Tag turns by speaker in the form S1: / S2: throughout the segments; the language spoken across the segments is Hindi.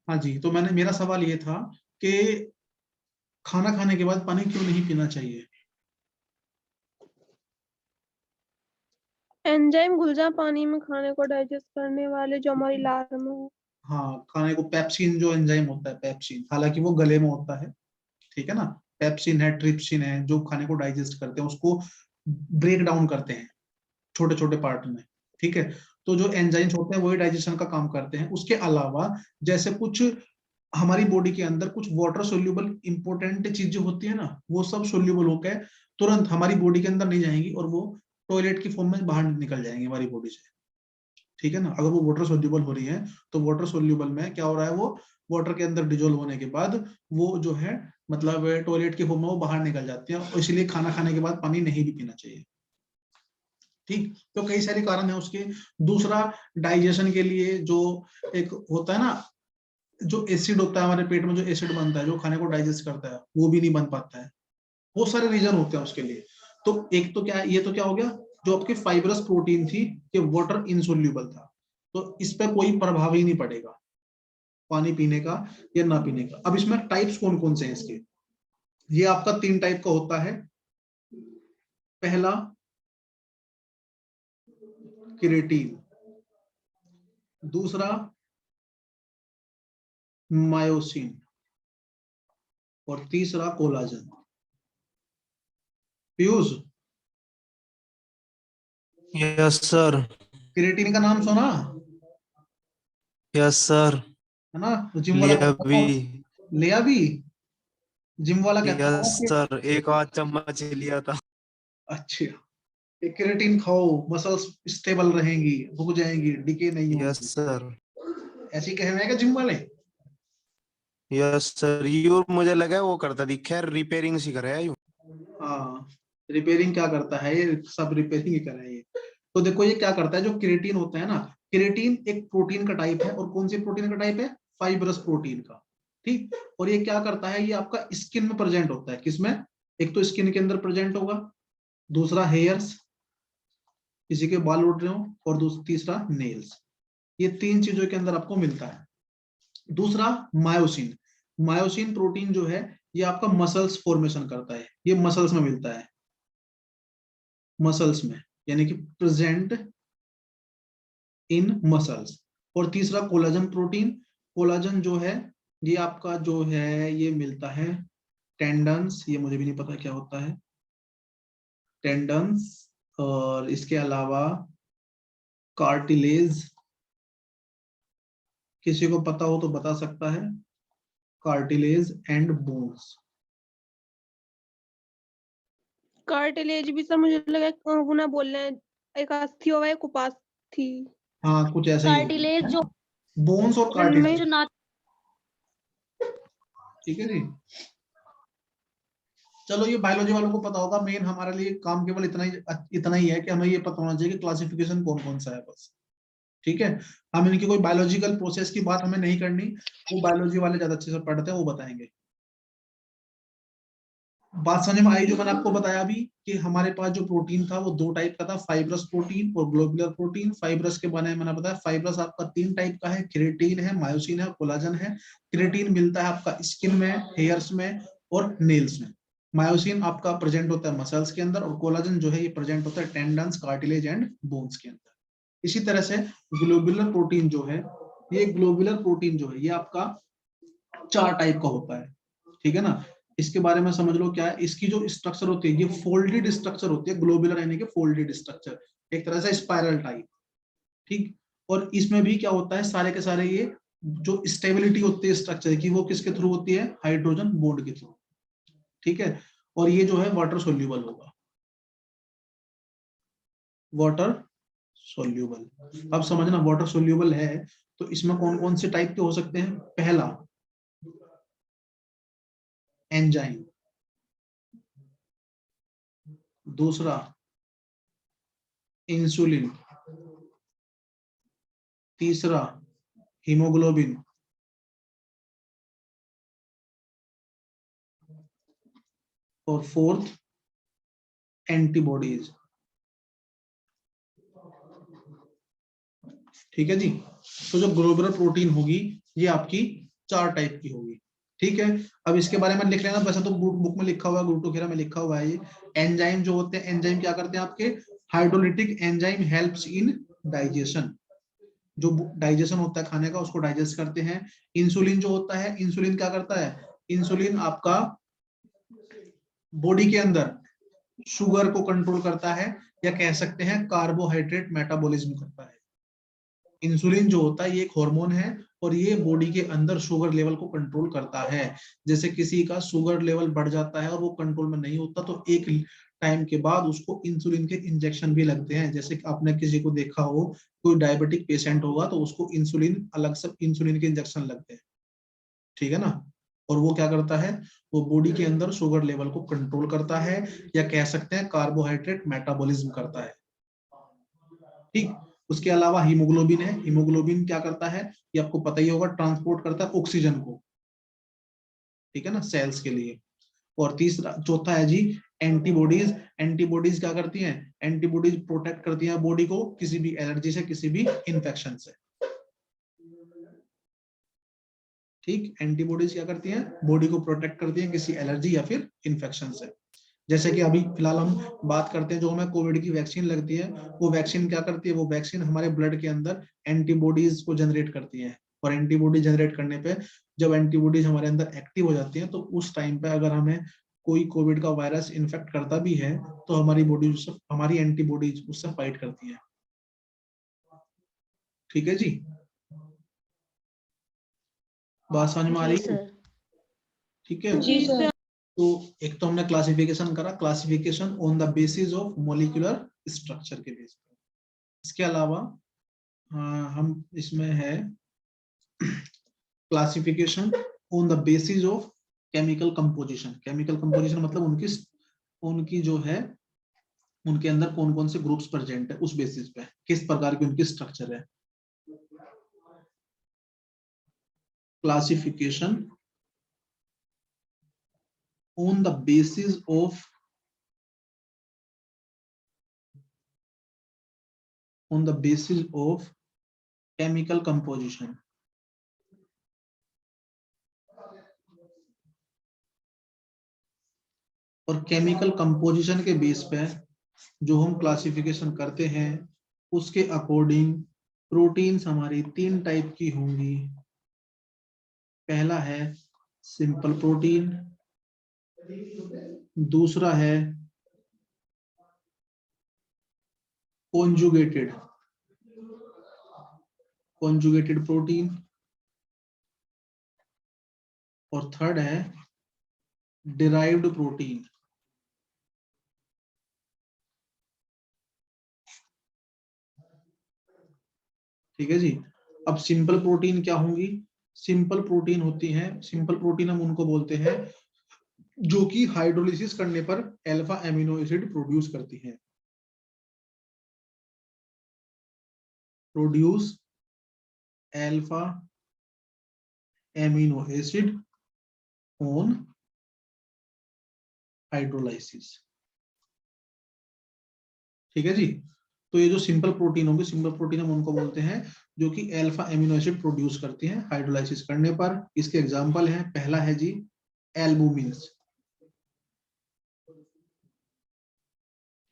S1: हाँ जी, तो मेरा सवाल ये था कि खाना खाने के बाद पानी क्यों नहीं पीना चाहिए?
S2: एंजाइम घुल जा पानी में खाने को डाइजेस्ट करने वाले, जो हमारी लार में हो।
S1: हाँ, खाने को पेप्सिन जो एंजाइम होता है, पेप्सिन, हालांकि वो गले में होता है, ठीक है ना। पेप्सिन है, ट्रिप्सिन है, जो खाने को डाइजेस्ट करते हैं, उसको ब्रेक डाउन करते हैं छोटे छोटे पार्ट में, ठीक है। तो जो एंजाइम्स होते हैं वही डाइजेशन का काम करते हैं। उसके अलावा जैसे कुछ हमारी बॉडी के अंदर कुछ वाटर सोल्यूबल इंपॉर्टेंट चीजें होती है ना, वो सब सोल्यूबल होकर तुरंत हमारी बॉडी के अंदर नहीं जाएंगी और वो टॉयलेट की फॉर्म में बाहर निकल जाएंगे हमारी बॉडी से, ठीक है ना। अगर वो वाटर सोल्यूबल हो रही है तो वाटर सोल्यूबल में क्या हो रहा है, वो वाटर के अंदर डिजोल्व होने के बाद वो जो है मतलब टॉयलेट की फॉर्म में वो बाहर निकल जाती है, और इसलिए खाना खाने के बाद पानी नहीं भी पीना चाहिए, ठीक। तो कई सारे कारण है उसके। दूसरा, डाइजेशन के लिए जो एक होता है ना, जो एसिड होता है हमारे पेट में, जो एसिड बनता है जो खाने को डाइजेस्ट करता है, वो भी नहीं बन पाता है। बहुत सारे रीजन होते हैं उसके लिए। तो एक तो क्या, ये तो क्या हो गया, जो आपकी फाइब्रस प्रोटीन थी, कि वाटर इनसोल्यूबल था, तो इस पर कोई प्रभाव ही नहीं पड़ेगा पानी पीने का या ना पीने का। अब इसमें टाइप्स कौन कौन से हैं इसके, ये आपका 3 टाइप का होता है। पहला क्रिएटिन, दूसरा मायोसिन, और तीसरा collagen. Piyush,
S3: yes sir.
S1: Creatine का नाम सुना
S3: यस सर।
S1: है ना? तो जिम वाला
S3: लिया
S1: कहता
S3: भी।
S1: था, लिया भी, जिम वाला कहता
S3: यस
S1: था कि
S3: सर, एक आध चम्मच ही लिया था।
S1: अच्छा, ये क्रिएटिन खाओ, मसल्स स्टेबल रहेंगी, रुक जाएंगी, डिके नहीं
S3: यस
S1: होगी,
S3: सर।
S1: ऐसी कह रहे हैं क्या जिम वाले?
S3: यस सर, यू मुझे लगा वो करता थी, खैर रिपेयरिंग सी करे है यू।
S1: हाँ, रिपेयरिंग क्या करता है, ये सब रिपेयरिंग ही कर रहा है ये। तो देखो ये क्या करता है, जो क्रिएटिन होता है ना, क्रिएटिन एक प्रोटीन का टाइप है, और कौन सी प्रोटीन का टाइप है? फाइब्रस प्रोटीन का, ठीक। और ये क्या करता है, ये आपका स्किन में प्रेजेंट होता है, किसमें? एक तो स्किन के अंदर प्रेजेंट होगा, दूसरा हेयर्स, किसी के बाल उड़ रहे हो, और तीसरा नेल्स। ये 3 चीजों के अंदर आपको मिलता है। दूसरा मायोसिन, मायोसिन प्रोटीन जो है ये आपका मसल्स फॉर्मेशन करता है, ये मसल्स में मिलता है, मसल्स में, यानी कि प्रेजेंट इन मसल्स। और तीसरा कोलाजन प्रोटीन, कोलाजन जो है ये आपका जो है ये मिलता है टेंडन्स, ये मुझे भी नहीं पता क्या होता है टेंडन्स, और इसके अलावा कार्टिलेज, किसी को पता हो तो बता सकता है, कार्टिलेज एंड बोन्स।
S2: कार्टिलेज भी सर मुझे लगा वो ना बोल रहे हैं, एक अस्थि होगा एक उपास्थि।
S1: हाँ, कुछ ऐसा ही
S4: कार्टिलेज जो
S1: है, बोन्स और
S2: उनमें
S4: जो
S1: कार्टिलेज,
S4: ना
S1: ठीक है जी। चलो, ये बायोलॉजी वालों को पता होगा, मेन हमारे लिए काम केवल इतना ही है कि हमें ये पता होना चाहिए कि क्लासिफिकेशन कौन कौन सा है, बस, ठीक है। हम इनकी कोई बायोलॉजिकल प्रोसेस की बात हमें नहीं करनी, वो बायोलॉजी वाले ज्यादा अच्छे से पढ़ते हैं, वो बताएंगे। बात समझ में आई जो मैंने आपको बताया अभी, कि हमारे पास जो प्रोटीन था वो 2 टाइप का था, फाइब्रस प्रोटीन और ग्लोबुलर प्रोटीन। फाइब्रस के बारे में मैंने बताया, फाइब्रस आपका 3 टाइप का है, क्रिएटिन है, मायोसिन है, कोलाजन है। क्रिएटिन मिलता है आपका स्किन में, हेयर्स में और नेल्स में। मायोसिन आपका प्रेजेंट होता है मसल्स के अंदर, और कोलाजन जो है ये प्रेजेंट होता है टेंडन्स, कार्टिलेज एंड बोन्स के अंदर। इसी तरह से ग्लोबुलर प्रोटीन जो है, ये ग्लोबुलर प्रोटीन जो है ये आपका 4 टाइप का होता है, ठीक है ना। इसके बारे में समझ लो क्या है, इसकी जो स्ट्रक्चर होती है ये फोल्डेड स्ट्रक्चर होती है, ग्लोबुलर यानी कि फोल्डेड स्ट्रक्चर, एक तरह से स्पाइरल टाइप, ठीक। और इसमें भी क्या होता है, सारे के सारे ये जो स्टेबिलिटी होती है स्ट्रक्चर की, वो किसके थ्रू होती है? हाइड्रोजन बॉन्ड के थ्रू, ठीक है। और ये जो है वाटर सोल्यूबल होगा, वाटर सोल्यूबल। अब समझना, वाटर सोल्यूबल है तो इसमें कौन कौन से टाइप के हो सकते हैं? पहला एंजाइम, दूसरा इंसुलिन, तीसरा हीमोग्लोबिन, और फोर्थ एंटीबॉडीज, ठीक है जी। तो जो ग्लोबुलर प्रोटीन होगी ये आपकी 4 टाइप की होगी, ठीक है। अब इसके बारे में लिख लेना, वैसे तो बुक में लिखा हुआ है, ग्लूटोखेरा में लिखा हुआ है। ये एंजाइम जो होते हैं, एंजाइम क्या करते हैं आपके, hydrolytic enzyme helps in digestion, जो डाइजेशन होता है खाने का उसको डाइजेस्ट करते हैं। इंसुलिन जो होता है, इंसुलिन क्या करता है, इंसुलिन आपका बॉडी के अंदर शुगर को कंट्रोल करता है, या कह सकते हैं कार्बोहाइड्रेट मेटाबॉलिज्म करता है। इंसुलिन जो होता है ये एक हार्मोन है, और ये बॉडी के अंदर शुगर लेवल को कंट्रोल करता है। जैसे किसी का शुगर लेवल बढ़ जाता है और वो कंट्रोल में नहीं होता, तो एक टाइम के बाद उसको इंसुलिन के इंजेक्शन भी लगते हैं। जैसे कि आपने किसी को देखा हो, कोई डायबिटिक पेशेंट होगा तो उसको इंसुलिन, अलग से इंसुलिन के इंजेक्शन लगते हैं, ठीक है ना। और वो क्या करता है, वो बॉडी के अंदर शुगर लेवल को कंट्रोल करता है, या कह सकते हैं कार्बोहाइड्रेट मेटाबॉलिज्म करता है, ठीक। उसके अलावा हीमोग्लोबिन है, हीमोग्लोबिन क्या करता है, ये आपको पता ही होगा, ट्रांसपोर्ट करता है ऑक्सीजन को, ठीक है ना, सेल्स के लिए। और तीसरा, चौथा है जी एंटीबॉडीज। एंटीबॉडीज क्या करती हैं, एंटीबॉडीज प्रोटेक्ट करती हैं बॉडी को किसी भी एलर्जी से, किसी भी इंफेक्शन से, ठीक। एंटीबॉडीज क्या करती हैं, बॉडी को प्रोटेक्ट करती हैं किसी एलर्जी या फिर इंफेक्शन से। जैसे कि अभी फिलहाल हम बात करते हैं, जो हमें कोविड की वैक्सीन लगती है, वो वैक्सीन क्या करती है, वो वैक्सीन हमारे ब्लड के अंदर एंटीबॉडीज को जनरेट करती है। और एंटीबॉडी जनरेट करने पे, जब एंटीबॉडीज हमारे अंदर एक्टिव हो जाती हैं, तो उस टाइम पे अगर हमें कोई कोविड का वायरस इन्फेक्ट करता भी है, तो हमारी बॉडी, हमारी एंटीबॉडीज उससे फाइट करती है, ठीक है जी। बात समझ में आ रही है, ठीक है।
S2: जी सर।
S1: तो एक तो हमने क्लासिफिकेशन करा, classification on the basis of molecular structure के बेस पे। इसके अलावा हम इसमें है classification on the basis of chemical composition. Chemical composition मतलब उनकी उनकी जो है, उनके अंदर कौन कौन से ग्रुप्स प्रेजेंट है, उस बेसिस पे किस प्रकार की उनकी स्ट्रक्चर है। Classification on the basis of chemical composition. और केमिकल कंपोजिशन के बेस पे जो हम क्लासिफिकेशन करते हैं, उसके अकॉर्डिंग प्रोटीन्स हमारी 3 टाइप की होंगी। पहला है सिंपल प्रोटीन, दूसरा है कॉन्जुगेटेड प्रोटीन, और थर्ड है डिराइव्ड प्रोटीन। ठीक है जी। अब सिंपल प्रोटीन क्या होंगी, सिंपल प्रोटीन होती हैं, सिंपल प्रोटीन हम उनको बोलते हैं जो कि हाइड्रोलिसिस करने पर अल्फा एमिनो एसिड प्रोड्यूस करती हैं, produce alpha amino acid on hydrolysis, ठीक है जी। तो ये जो सिंपल प्रोटीन होंगे, सिंपल प्रोटीन हम उनको बोलते हैं जो कि अल्फा एमिनो एसिड प्रोड्यूस करती हैं हाइड्रोलाइसिस करने पर। इसके एग्जांपल हैं, पहला है जी एल्बुमिन्स,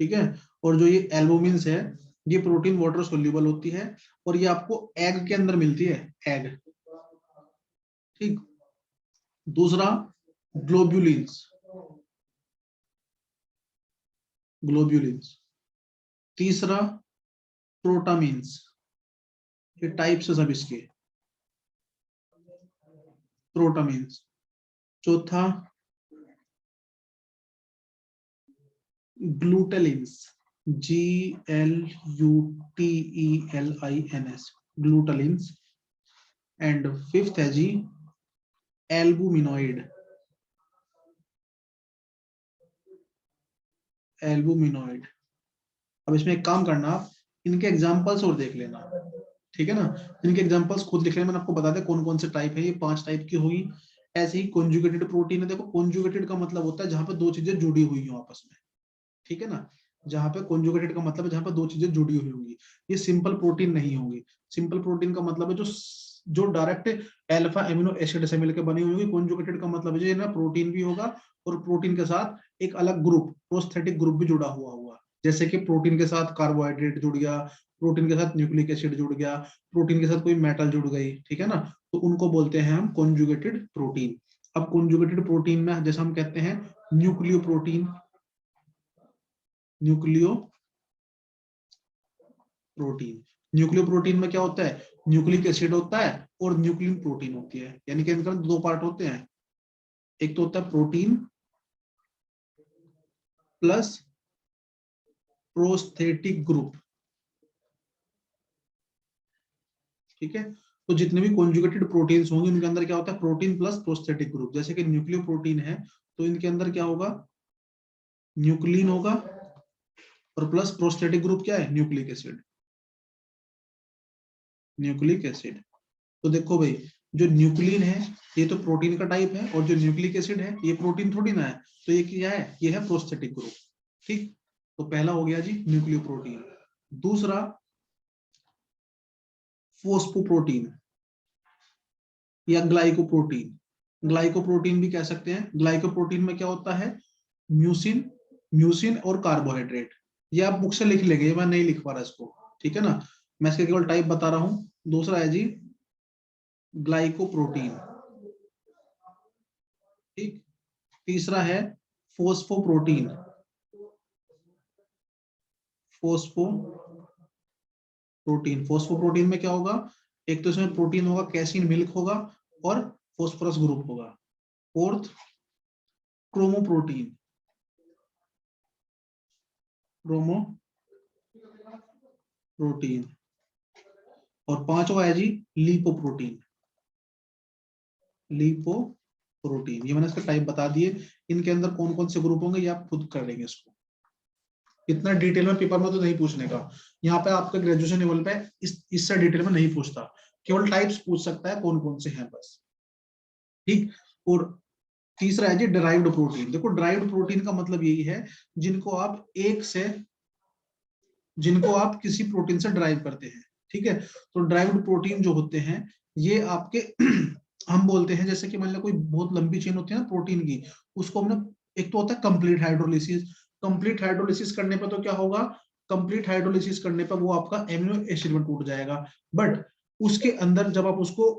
S1: ठीक है। और जो ये एल्बुमिन्स है, ये प्रोटीन वाटर सोल्यूबल होती है, और ये आपको एग के अंदर मिलती है, एग, ठीक। दूसरा ग्लोब्युलिन्स, तीसरा प्रोटामिन्स, ये टाइप्स है सब इसके, प्रोटामिन्स। चौथा ग्लूटेलिन्स, GLUTELINS, ग्लूटेलिन्स। एंड फिफ्थ है जी एल्बुमिनॉइड, अब इसमें एक काम करना, आप इनके एग्जांपल्स और देख लेना, ठीक है ना। इनके एग्जांपल्स खुद लिख लेना, मैंने आपको बता दिया कौन कौन से टाइप है, ये 5 टाइप की होगी। ऐसे ही कॉन्जुगेटेड प्रोटीन है, देखो कॉन्जुगेटेड का मतलब होता है जहां पे 2 चीजें जुड़ी हुई हो आपस में, ठीक है ना। जहां पे कॉन्जुगेटेड का मतलब है जहां पे 2 चीजें जुड़ी हुई होंगी। ये सिंपल प्रोटीन नहीं होंगी। सिंपल प्रोटीन का मतलब है जो जो डायरेक्ट अल्फा एमिनो एसिड से मिलकर बनी हुई होगी। कॉन्जुगेटेड का मतलब है ना प्रोटीन भी होगा और प्रोटीन के साथ एक अलग ग्रुप प्रोस्थेटिक ग्रुप भी जुड़ा हुआ होगा, जैसे कि प्रोटीन के साथ कार्बोहाइड्रेट जुड़ गया, प्रोटीन के साथ न्यूक्लिक एसिड जुड़ गया, प्रोटीन के साथ कोई मेटल जुड़ गई, ठीक है ना, तो उनको बोलते हैं हम कॉन्जुगेटेड प्रोटीन। अब कॉन्जुगेटेड प्रोटीन में जैसे हम कहते हैं nucleo protein, nucleo protein, nucleo protein में क्या होता है, न्यूक्लिक एसिड होता है और न्यूक्लियन प्रोटीन होती है, यानी कि इनका दो पार्ट होते हैं, एक तो होता है प्रोटीन प्लस प्रोस्थेटिक ग्रुप, ठीक है। तो जितने भी कॉन्जुगेटेड प्रोटीन्स होंगे उनके अंदर क्या होता है, प्रोटीन प्लस प्रोस्थेटिक ग्रुप। जैसे कि न्यूक्लियो प्रोटीन है तो इनके अंदर क्या होगा, न्यूक्लिन होगा और प्लस प्रोस्थेटिक ग्रुप क्या है, न्यूक्लिक एसिड, न्यूक्लिक एसिड। तो देखो भाई, जो न्यूक्लिन है ये तो प्रोटीन का टाइप है और जो न्यूक्लिक एसिड है ये प्रोटीन थोड़ी ना है, तो ये क्या है, ये है प्रोस्थेटिक ग्रुप, ठीक। तो पहला हो गया जी न्यूक्लियो प्रोटीन। दूसरा फोस्फोप्रोटीन या ग्लाइकोप्रोटीन, ग्लाइकोप्रोटीन भी कह सकते हैं। ग्लाइकोप्रोटीन में क्या होता है, म्यूसिन, म्यूसिन और कार्बोहाइड्रेट। ये आप बुक से लिख लेंगे, मैं नहीं लिख पा रहा इसको, ठीक है ना, मैं इसके केवल टाइप बता रहा हूं। दूसरा है जी ग्लाइकोप्रोटीन, ठीक। तीसरा है फोस्फोप्रोटीन, फोस्फोप्रोटीन, फोस्फोप्रोटीन में क्या होगा, एक तो इसमें प्रोटीन होगा, कैसीन मिल्क होगा और फोस्फोरस ग्रुप होगा। Fourth chromoprotein, chromoprotein. और पांचवा है जी लिपोप्रोटीन, लिपोप्रोटीन। ये मैंने इसका टाइप बता दिए, इनके अंदर कौन कौन से ग्रुप होंगे ये आप खुद कर लेंगे इसको, इतना डिटेल में पेपर में तो नहीं पूछने का। यहाँ पे आपके ग्रेजुएशन लेवल पे इससे डिटेल में नहीं पूछता, केवल टाइप्स पूछ सकता है कौन कौन से हैं बस, ठीक। और तीसरा है जी डिराइव्ड प्रोटीन। देखो डिराइव्ड प्रोटीन का मतलब यही है जिनको आप किसी प्रोटीन से ड्राइव करते हैं, ठीक है। तो ड्राइव्ड प्रोटीन जो होते हैं ये आपके हम बोलते हैं, जैसे कि मान लो कोई बहुत लंबी चेन होती है ना प्रोटीन की, उसको हमने, एक तो होता है कंप्लीट हाइड्रोलिसिस। कंप्लीट हाइड्रोलिसिस करने पर तो क्या होगा, कंप्लीट हाइड्रोलिसिस करने पर वो आपका एमिनो एसिड में टूट जाएगा, बट उसके अंदर जब आप उसको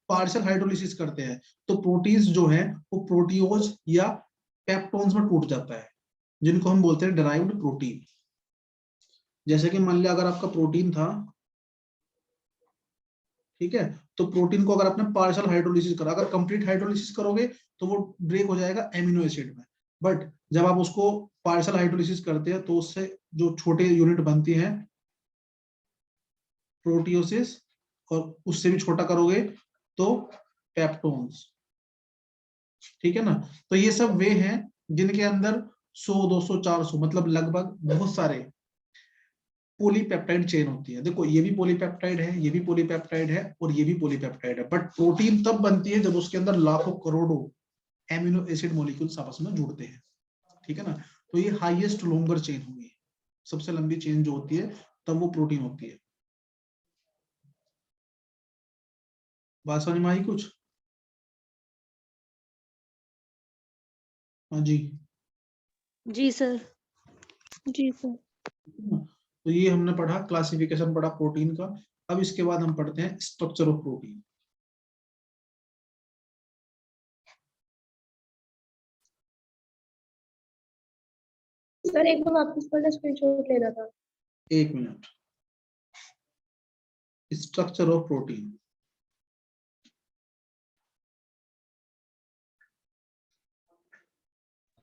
S1: पार्शियल हाइड्रोलिसिस करते हैं तो प्रोटीन्स जो है वो प्रोटियोज या पेप्टोन्स में टूट जाता है, जिनको हम बोलते हैं डिराइव्ड प्रोटीन। जैसे कि मान लिया अगर आपका प्रोटीन था, ठीक है, तो प्रोटीन को अगर आपने पार्शियल हाइड्रोलिसिस करा, अगर कंप्लीट हाइड्रोलिसिस करोगे तो वो ब्रेक हो जाएगा एमिनो एसिड में, बट जब आप उसको पार्शियल हाइड्रोलिसिस करते हैं तो उससे जो छोटे यूनिट बनती हैं प्रोटियोसिस, और उससे भी छोटा करोगे तो पेप्टोन्स, ठीक है ना। तो ये सब वे हैं जिनके अंदर 100 200 400 मतलब लगभग बहुत सारे पॉलीपेप्टाइड चेन होती है। देखो ये भी पॉलीपेप्टाइड है, ये भी पॉलीपेप्टाइड है और ये भी पॉलीपेप्टाइड है, बट प्रोटीन तब बनती है जब उसके अंदर लाखों करोड़ों एमिनो एसिड मॉलिक्यूल्स आपस में जुड़ते हैं, ठीक है ना। तो ये हाईएस्ट लॉन्गर चेन होगी, सबसे लंबी चेन जो होती है तब वो प्रोटीन होती है। बात समझ में आई कुछ? हाँ जी।
S2: जी सर। जी सर।
S1: तो ये हमने पढ़ा, क्लासिफिकेशन पढ़ा प्रोटीन का। अब इसके बाद हम पढ़ते हैं स्ट्रक्चर ऑफ प्रोटीन।
S2: सर एक बार वापस पढ़ना, स्क्रीनशॉट लेना था।
S1: एक मिनट। स्ट्रक्चर ऑफ प्रोटीन,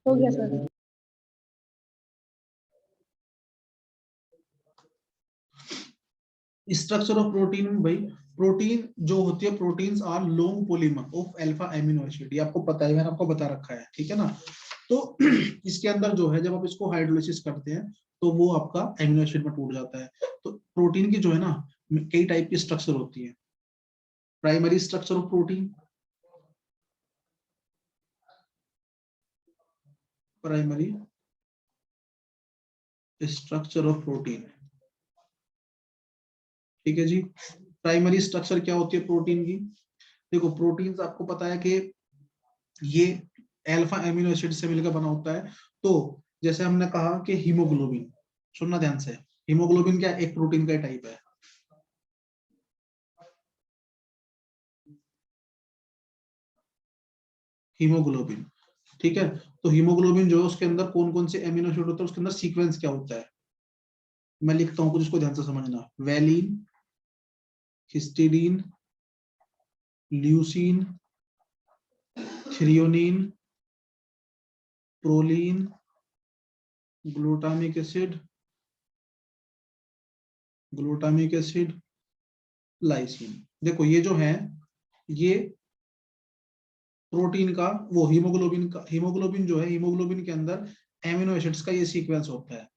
S2: हो गया सर।
S1: स्ट्रक्चर ऑफ प्रोटीन में भाई, प्रोटीन जो होती है, proteins are long polymer of alpha amino acid, ये आपको पता है, मैंने आपको बता रखा है, ठीक है ना। तो इसके अंदर जो है जब आप इसको हाइड्रोलिसिस करते हैं तो वो आपका एमिनो एसिड में टूट जाता है। तो प्रोटीन की जो है ना कई टाइप की स्ट्रक्चर होती है। Primary structure of protein, primary structure of protein, ठीक है जी। प्राइमरी स्ट्रक्चर क्या होती है प्रोटीन की? देखो प्रोटीन आपको पता है कि ये अल्फा एमिनो एसिड से मिलकर बना होता है। तो जैसे हमने कहा कि हीमोग्लोबिन, सुनना ध्यान से, हीमोग्लोबिन क्या एक प्रोटीन का टाइप है। हीमोग्लोबिन, ठीक है। तो हीमोग्लोबिन जो है उसके अंदर कौन कौन से एमिनो एसिड होता है, उसके अंदर सीक्वेंस क्या होता है, मैं लिखता हूं कुछ, इसको ध्यान से समझना। Valine, histidine, leucine, threonine, proline, glutamic acid, lysine. देखो ये जो है ये प्रोटीन का, वो हीमोग्लोबिन जो है, हीमोग्लोबिन के अंदर एमिनो एसिड्स का ये सीक्वेंस होता है।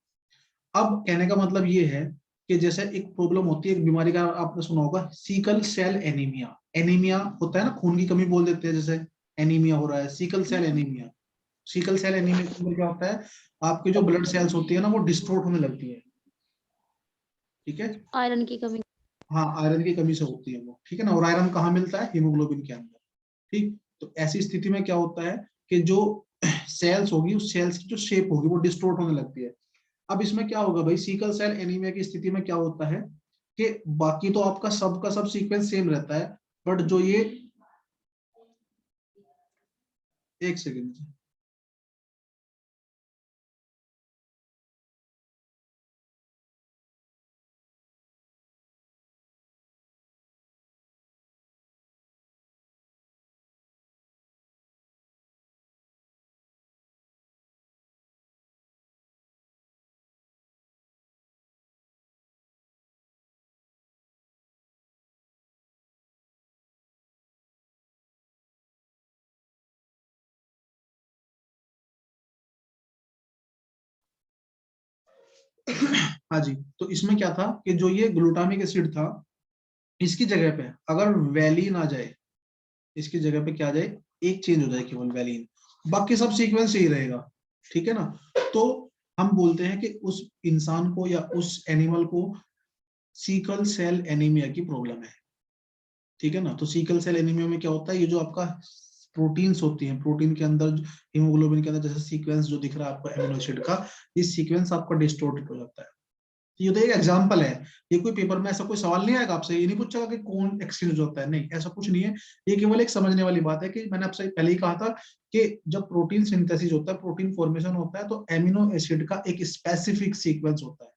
S1: अब कहने का मतलब ये है कि जैसे एक प्रॉब्लम होती है, एक बीमारी का आपने सुना होगा, सिकल सेल एनीमिया। एनीमिया होता है ना, खून की कमी बोल देते हैं, जैसे एनीमिया हो रहा है, sickle cell anaemia. Sickle cell anaemia के अंदर क्या होता है, आपकी जो ब्लड सेल्स होती है ना वो डिस्टोर्ट होने लगती है, ठीक है,
S4: आयरन की कमी।
S1: हाँ आयरन की कमी से होती है वो, ठीक है ना। और आयरन कहाँ मिलता है, हीमोग्लोबिन के अंदर, ठीक। तो ऐसी स्थिति में क्या होता है कि जो सेल्स होगी, उस सेल्स की जो शेप होगी वो डिस्टोर्ट होने लगती है। अब इसमें क्या होगा भाई, सिकल सेल एनीमिया की स्थिति में क्या होता है कि बाकी तो आपका सब सीक्वेंस सेम रहता है, बट जो ये, एक सेकेंड, हाँ जी। तो इसमें क्या था कि जो ये ग्लूटामिक एसिड था, इसकी जगह पे अगर वैलिन आ जाए, इसकी जगह पे क्या आ जाए, एक चेंज हो जाए केवल वैलिन, बाकी सब सीक्वेंस यही रहेगा, ठीक है ना। तो हम बोलते हैं कि उस इंसान को या उस एनिमल को सिकल सेल एनीमिया की प्रॉब्लम है, ठीक है ना। तो सिकल सेल एनीमिया में क्या होता है, ये जो आपका प्रोटीन्स होती हैं, प्रोटीन के अंदर, हीमोग्लोबिन के अंदर जैसे सीक्वेंस जो दिख रहा है आपको एमिनो एसिड का, ये सीक्वेंस आपका डिस्टोर्टेड हो जाता है। ये तो एक एग्जांपल है, ये कोई पेपर में ऐसा कोई सवाल नहीं आएगा आपसे, ये नहीं पूछेगा कि कौन एक्सचेंज होता है, नहीं ऐसा कुछ नहीं है। ये केवल एक समझने वाली बात है कि मैंने आपसे पहले ही कहा था कि जब प्रोटीन सिंथेसिस होता है, प्रोटीन फॉर्मेशन होता है, तो एमिनो एसिड का एक स्पेसिफिक सीक्वेंस होता है,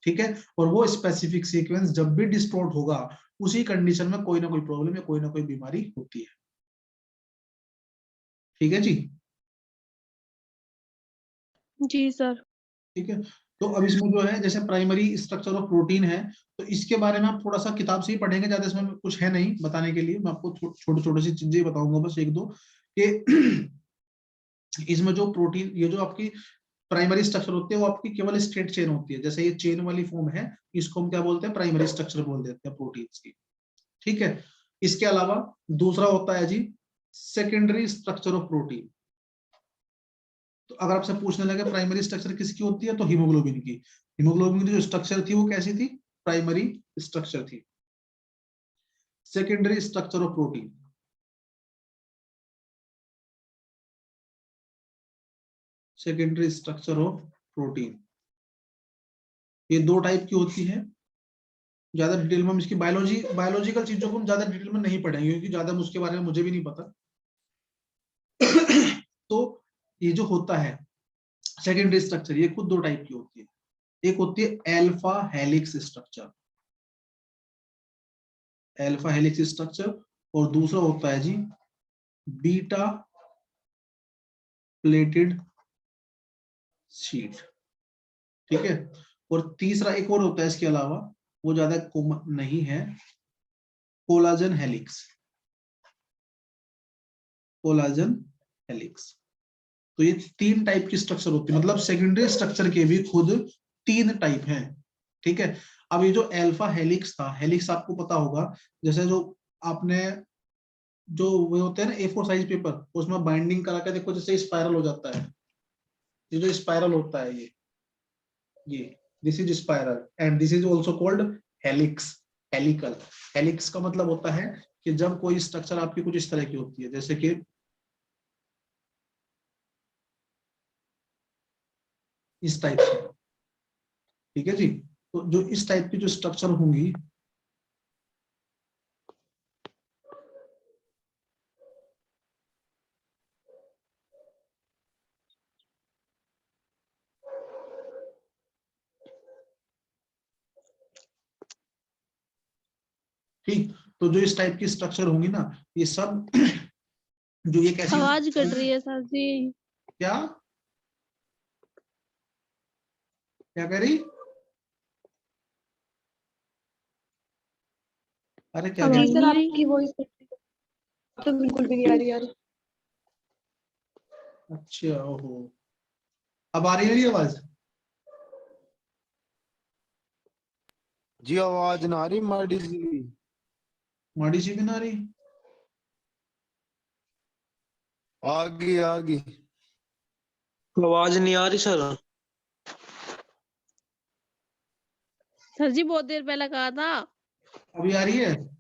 S1: ठीक है। और वो स्पेसिफिक सीक्वेंस जब भी डिस्टोर्ट होगा, उसी कंडीशन में कोई ना कोई प्रॉब्लम या कोई ना कोई बीमारी होती है, ठीक है जी।
S2: जी सर।
S1: ठीक है। तो अब इसमें जो है जैसे प्राइमरी स्ट्रक्चर ऑफ प्रोटीन है, तो इसके बारे में आप थोड़ा सा किताब से ही पढ़ेंगे, ज्यादा इसमें कुछ है नहीं बताने के लिए, मैं आपको छोटी छोटी सी चीजें बताऊंगा बस एक दो, कि इसमें जो प्रोटीन, ये जो आपकी प्राइमरी स्ट्रक्चर होती है वो आपकी केवल स्ट्रेट चेन होती है, जैसे ये चेन वाली फॉर्म है, इसको हम क्या बोलते हैं, प्राइमरी स्ट्रक्चर बोल देते हैं प्रोटीन्स की, ठीक है। इसके अलावा दूसरा होता है जी सेकेंडरी स्ट्रक्चर ऑफ प्रोटीन। तो अगर आपसे पूछने लगे प्राइमरी स्ट्रक्चर किसकी होती है, तो हीमोग्लोबिन की। हीमोग्लोबिन की जो स्ट्रक्चर थी वो कैसी थी, प्राइमरी स्ट्रक्चर थी। Secondary structure of protein, secondary structure of protein, ये दो टाइप की होती है। ज्यादा डिटेल में हम इसकी बायोलॉजिकल चीजों को हम ज्यादा डिटेल में नहीं पढ़ेंगे, क्योंकि ज्यादा उसके बारे में मुझे भी नहीं पता। तो ये जो होता है सेकेंडरी स्ट्रक्चर, ये खुद दो टाइप की होती है। एक होती है alpha helix structure, alpha helix structure, और दूसरा होता है जी बीटा प्लेटेड शीट, ठीक है। और तीसरा एक और होता है इसके अलावा, वो ज्यादा कॉमन नहीं है, कोलाजन हेलिक्स, कोलाजन हेलिक्स। तो ये तीन टाइप की स्ट्रक्चर होती है, मतलब सेकेंडरी स्ट्रक्चर के भी खुद तीन टाइप हैं, ठीक है। अब ये जो अल्फा हेलिक्स था, हेलिक्स आपको पता होगा, जैसे जो आपने जो वो होते हैं ना A4 साइज पेपर, उसमें बाइंडिंग करा के देखो, जैसे स्पाइरल हो जाता है, ये जो स्पाइरल होता है ये this is spiral and this is also called helix, helical. Helix का मतलब होता है कि जब कोई स्ट्रक्चर आपकी कुछ इस तरह की होती है, जैसे कि इस टाइप से, ठीक है जी। तो जो इस टाइप की जो स्ट्रक्चर होंगी, ठीक, तो जो इस टाइप की स्ट्रक्चर होंगी ना, ये सब जो ये कैसी
S2: आवाज कट रही है सर जी।
S1: क्या क्या कह रही? अरे क्या कह
S2: आवाज
S1: रही?
S2: नहीं आ रही।
S4: आपकी वॉइस तो बिल्कुल भी नहीं आ रही यार।
S1: अच्छा, ओहो, अब आ रही है मेरी आवाज?
S3: जी आवाज ना आ रही माड़ी सी।
S1: माड़ी सी भी ना आ रही?
S3: आ गई।
S5: आवाज नहीं आ रही सर।
S2: सर जी बहुत देर पहले कहा था।
S1: अभी आ रही है?